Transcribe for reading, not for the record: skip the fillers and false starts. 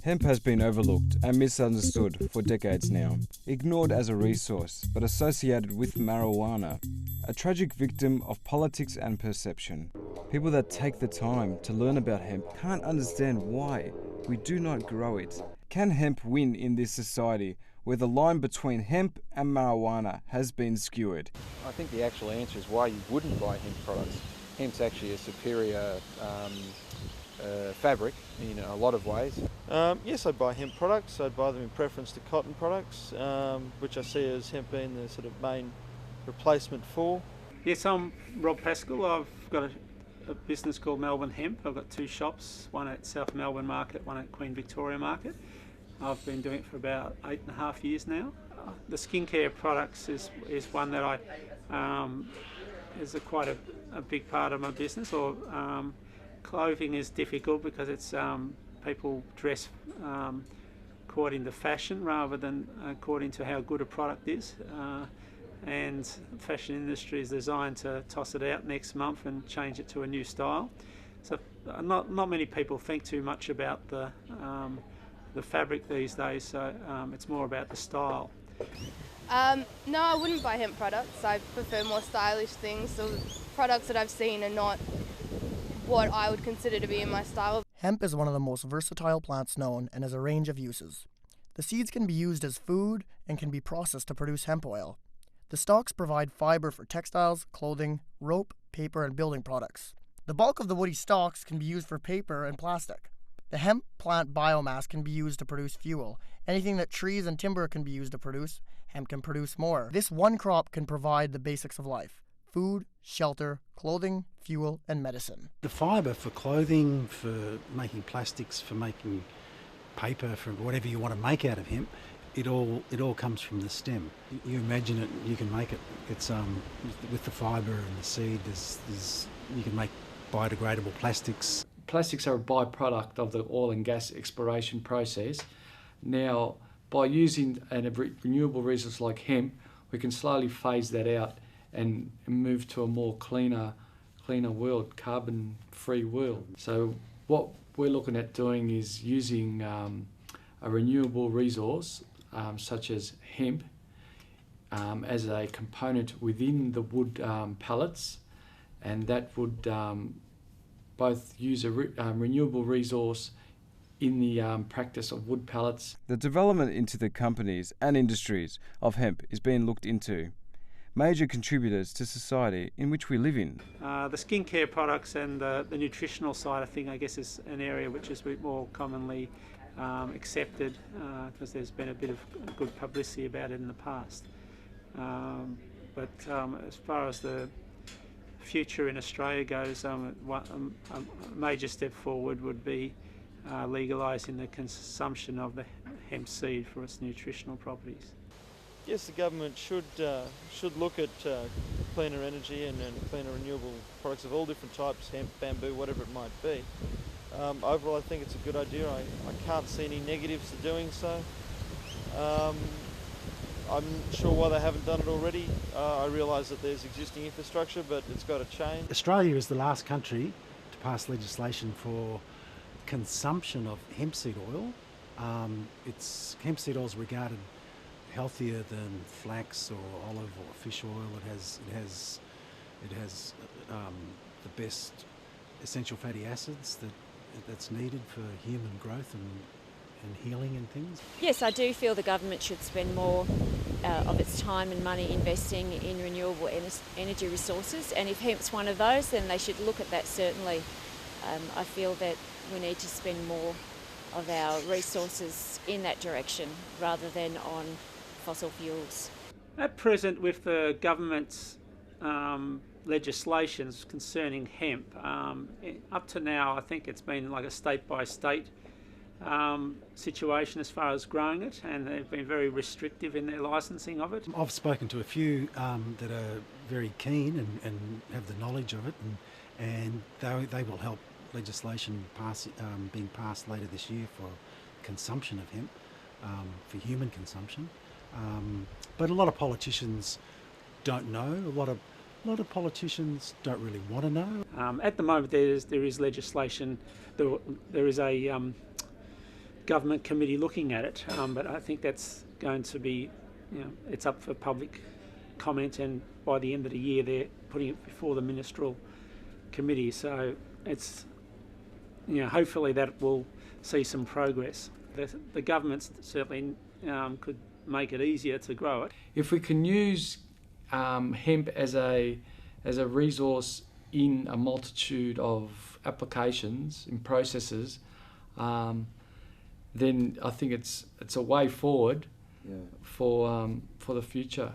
Hemp has been overlooked and misunderstood for decades now, ignored as a resource, but associated with marijuana, a tragic victim of politics and perception. People that take the time to learn about hemp can't understand why we do not grow it. Can hemp win in this society where the line between hemp and marijuana has been skewered? I think the actual answer is why you wouldn't buy hemp products. Hemp's actually a superior fabric in a lot of ways. Yes, I'd buy hemp products. I'd buy them in preference to cotton products, which I see as hemp being the sort of main replacement for. Yes, I'm Rob Pascal. I've got a business called Melbourne Hemp. I've got two shops, one at South Melbourne Market, one at Queen Victoria Market. I've been doing it for about 8.5 years now. The skincare products is one that I is quite a big part of my business. Or clothing is difficult because it's people dress according to fashion rather than according to how good a product is. And the fashion industry is designed to toss it out next month and change it to a new style. So not many people think too much about the fabric these days, so it's more about the style. No, I wouldn't buy hemp products. I prefer more stylish things. So products that I've seen are not what I would consider to be in my style. Hemp is one of the most versatile plants known and has a range of uses. The seeds can be used as food and can be processed to produce hemp oil. The stalks provide fiber for textiles, clothing, rope, paper, and building products. The bulk of the woody stalks can be used for paper and plastic. The hemp plant biomass can be used to produce fuel. Anything that trees and timber can be used to produce, hemp can produce more. This one crop can provide the basics of life: food, shelter, clothing, fuel, and medicine. The fibre for clothing, for making plastics, for making paper, for whatever you want to make out of hemp, it all comes from the stem. You imagine it, you can make it. It's with the fibre and the seed. You can make biodegradable plastics. Plastics are a byproduct of the oil and gas exploration process. Now, by using a renewable resource like hemp, we can slowly phase that out and move to a more cleaner world, carbon-free world. So what we're looking at doing is using a renewable resource such as hemp as a component within the wood pellets, and that would both use a renewable resource in the practice of wood pellets. The development into the companies and industries of hemp is being looked into. Major contributors to society in which we live in. The skincare products and the nutritional side of thing, I guess, is an area which is a bit more commonly accepted because there's been a bit of good publicity about it in the past. But as far as the future in Australia goes, a major step forward would be legalising the consumption of the hemp seed for its nutritional properties. Yes, the government should look at cleaner energy and cleaner renewable products of all different types, hemp, bamboo, whatever it might be. Overall, I think it's a good idea. I can't see any negatives to doing so. I'm not sure why they haven't done it already. I realise that there's existing infrastructure, but it's got to change. Australia is the last country to pass legislation for consumption of hemp seed oil. Hemp seed oil is regarded healthier than flax or olive or fish oil. It has the best essential fatty acids that's needed for human growth and healing and things. Yes, I do feel the government should spend more of its time and money investing in renewable energy resources, and if hemp's one of those, then they should look at that certainly. I feel that we need to spend more of our resources in that direction rather than on fossil fuels. At present, with the government's legislations concerning hemp, up to now I think it's been like a state-by-state situation as far as growing it, and they've been very restrictive in their licensing of it. I've spoken to a few that are very keen and have the knowledge of it, and they will help legislation being passed later this year for consumption of hemp, for human consumption. But a lot of politicians don't know. A lot of politicians don't really want to know. At the moment, there is legislation. There is a government committee looking at it, but I think that's going to be, it's up for public comment, and by the end of the year they're putting it before the ministerial committee. So it's, hopefully that will see some progress. The government certainly could make it easier to grow it. If we can use hemp as a resource in a multitude of applications and processes, then I think it's a way forward for the future.